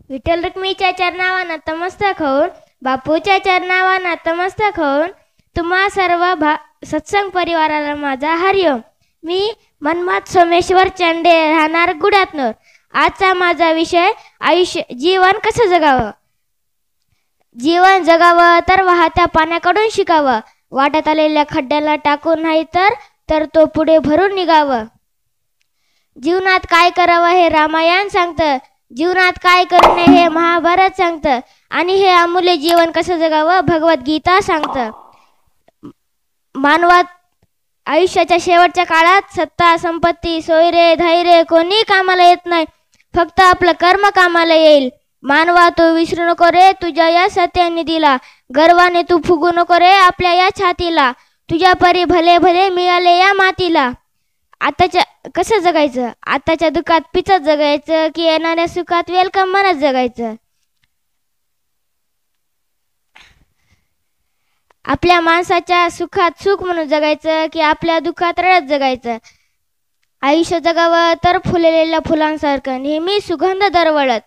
विठ्ठल रुक्मिणीच्या चरणावर नतमस्तक होऊन, बापूच्या चरणावर नतमस्तक होऊन, तुम्हा सर्व सत्संग परिवाराला माझा हरिओम. मी मनमत सोमेश्वर चंडे, राहणार गुड्यातनूर. आजचा माझा विषय जीवन कसं जगावं. जीवन जगावं तर वाहत्या पाण्याकडून शिकावं. वाटत आलेल्या खड्ड्याला टाकून नाही तर तो पुढे भरून निघावं. जीवनात काय करावं हे रामायण सांगतं. जीवनात काय करू नये हे महाभारत सांगतं. आणि हे अमूल्य जीवन कसं जगावं भगवद्गीता सांगतं. मानवात आयुष्याच्या शेवटच्या काळात सत्ता, संपत्ती, सोयरे, धैर्य कोणी कामाला येत नाही. फक्त आपलं कर्म कामाला येईल. मानवा तू विसरू नको रे तुझ्या या सत्यानिधीला. गर्वाने तू फुगू नको रे आपल्या या छातीला. तुझ्या परी भले भले मिळाले या मातीला. आताच्या कसं जगायचं. आताच्या दुःखात पिचत जगायचं की येणाऱ्या सुखात वेलकम म्हणत जगायचं. आपल्या माणसाच्या सुखात सुख म्हणून जगायचं की आपल्या दुःखात रडत जगायचं. आयुष्य जगावं तर फुललेल्या फुलांसारखं नेहमी सुगंध दरवळत.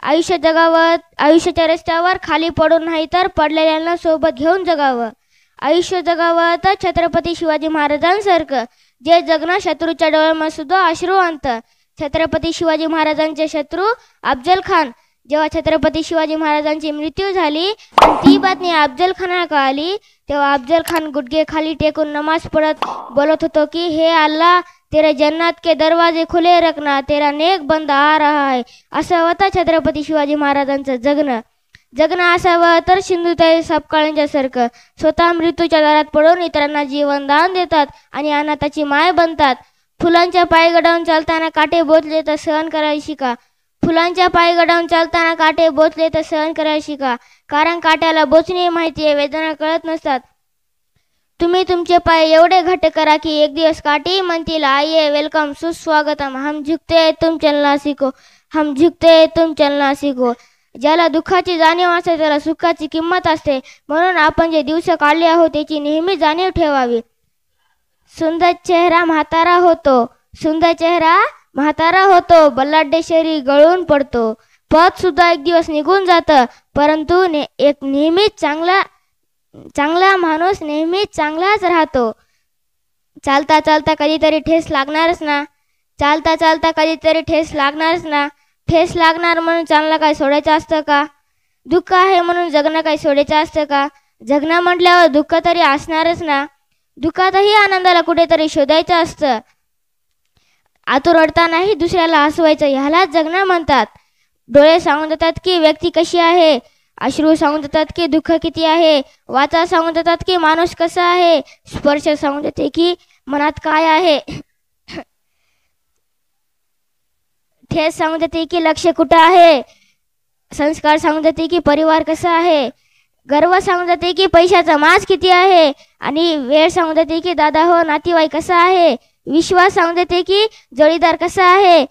आयुष्य जगावं आयुष्याच्या रस्त्यावर खाली पडून नाही तर पडलेल्यांना सोबत घेऊन जगावं. आयुष्य जगावं तर छत्रपती शिवाजी महाराजांसारखं जे जगणं शत्रूच्या डोळ्यामध्ये सुद्धा अश्रू आणतं. छत्रपती शिवाजी महाराजांचे शत्रू अफजल खान. जेव्हा छत्रपती शिवाजी महाराजांची मृत्यू झाली आणि ती बातमी अफजल खानाला कळाली तेव्हा अफजल खान गुडघे खाली टेकून नमाज पढ़त बोलत होतो की हे अल्लाह तेरे जन्नत के दरवाजे खुले रखना, तेरा नेक बंदा आ रहा है. असं होतं छत्रपती शिवाजी महाराजांचं जगणं असावं तर सिंधुताई सपकाळांच्या सारखं स्वतः मृत्यूच्या दारात पडून इतरांना जीवन दान देतात आणि अनाथाची माय बनतात. फुलांच्या पाय गडावून चालताना काटे बोचले तर सहन करायला शिका. फुलांच्या पाय गडावून चालताना काटे बोचले तर सहन करायला शिका. कारण काट्याला बोचणे माहिती आहे, वेदना कळत नसतात. तुम्ही तुमचे पाय एवढे घट्ट करा की एक दिवस काटी म्हणतील आइए वेलकम सुस्वागतम, हम झुकते तुम चलना सीखो, हम झुकते तुम चलना सीखो. ज्याला दुःखाची जाणीव असते त्याला सुखाची किंमत असते. म्हणून आपण जे दिवस काढले आहोत त्याची नेहमी जाणीव ठेवावी. सुंदर चेहरा म्हातारा होतो, सुंदर चेहरा म्हातारा होतो, बलाढ्य शरीर गळून पडतो. पद सुद्धा एक दिवस निघून जातं, परंतु एक नेहमीच चांगला माणूस नेहमीच चांगलाच राहतो. चालता चालता कधीतरी ठेस लागणारच ना. चालता चालता कधीतरी ठेस लागणारच ना. ठेस लागणार म्हणून चालणं काय सोडायचं असतं का. दुःख आहे म्हणून जगणं काय सोडायचं असतं का. जगणं म्हटल्यावर दुःख तरी असणारच ना. दुःखातही आनंदाला कुठेतरी शोधायचं असतं. आतून रडतानाही दुसऱ्याला हसवायचं ह्यालाच जगणं म्हणतात. डोळे सांगून देतात की व्यक्ती कशी आहे. अश्रू सांगून देतात की दुःख किती आहे. वाचा सांगून देतात की माणूस कसा आहे. स्पर्श सांगून देते की मनात काय आहे. ठेस सांगून देते की लक्ष कुठं आहे. संस्कार सांगून देते की परिवार कसा आहे. गर्व सांगून देते की पैशाचा माज किती आहे. आणि वेळ सांगून देते की दादा हो नातेवाईक कसा आहे. विश्वास सांगून देते की जोडीदार कसा आहे.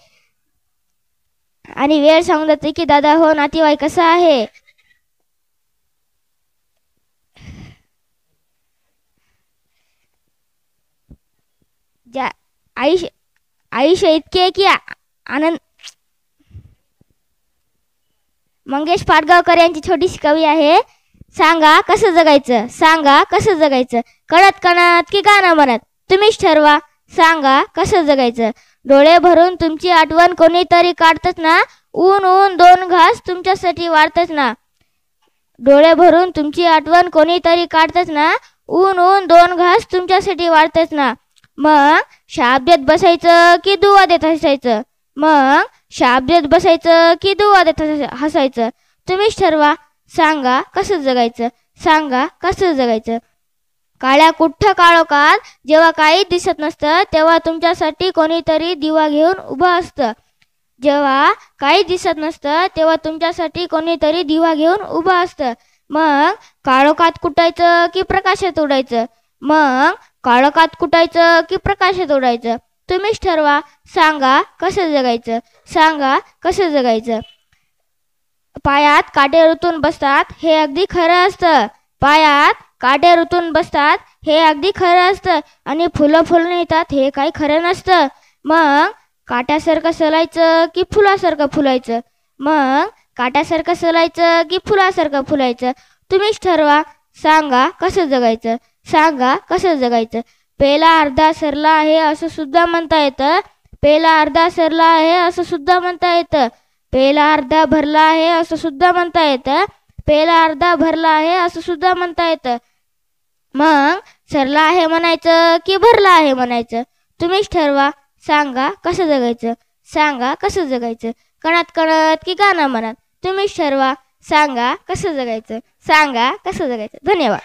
आणि वेळ सांगून देते की दादा हो नातेवाईक कसा आहे. आयुष्य इतके की आनंद. मंगेश पाडगावकर यांची छोटीशी कवी आहे. सांगा कसं जगायचं, सांगा कसं जगायचं, कळत कणत की गाणं म्हणत तुम्हीच ठरवा. सांगा कसं जगायचं. डोळे भरून तुमची आठवण कोणीतरी काढतच ना. ऊन ऊन दोन घास तुमच्यासाठी वाढतच ना. डोळे भरून तुमची आठवण कोणीतरी काढतच ना. ऊन ऊन दोन घास तुमच्यासाठी वाढतच ना. मग शाप देत बसायचं की दुवा देत हसायचं. मग शाप देत बसायचं की दुवा देत हसायचं तुम्हीच ठरवा. सांगा कसं जगायचं, सांगा कसं जगायचं. काळ्या कुठ्ठ काळोखात जेव्हा काही दिसत नसतं तेव्हा तुमच्यासाठी कोणीतरी दिवा घेऊन उभं असतं. जेव्हा काही दिसत नसतं तेव्हा तुमच्यासाठी कोणीतरी दिवा घेऊन उभं असतं. मग काळोखात कुटायचं की प्रकाशात उडायचं. मग काळोखात कुटायचं की प्रकाशात उडायचं तुम्हीच ठरवा. सांगा कसं जगायचं, सांगा कसं जगायचं. पायात काटे रुतून बसतात हे अगदी खरं असतं. पायात काटे रुतून बसतात हे अगदी खरं असतं. आणि फुलं फुलून येतात हे काही खरं नसतं. मग काट्यासारखं सलायचं की फुलासारखं फुलायचं. मग काट्यासारखं सलायचं की फुलासारखं फुलायचं? तुम्हीच ठरवा. सांगा कसं जगायचं, सांगा कसं जगायचं. पेला अर्धा सरला आहे असं सुद्धा म्हणता येतं. पेला अर्धा सरला आहे असं सुद्धा म्हणता येतं. पेला अर्धा भरला आहे असं सुद्धा म्हणता येतं. पेला अर्धा भरला आहे असं सुद्धा म्हणता येतं. मग सरला आहे म्हणायचं की भरला आहे म्हणायचं? तुम्हीच ठरवा. सांगा कसं जगायचं, सांगा कसं जगायचं. कणात कणत की गाणं म्हणत? तुम्हीच ठरवा. सांगा कसं जगायचं, सांगा कसं जगायचं. धन्यवाद.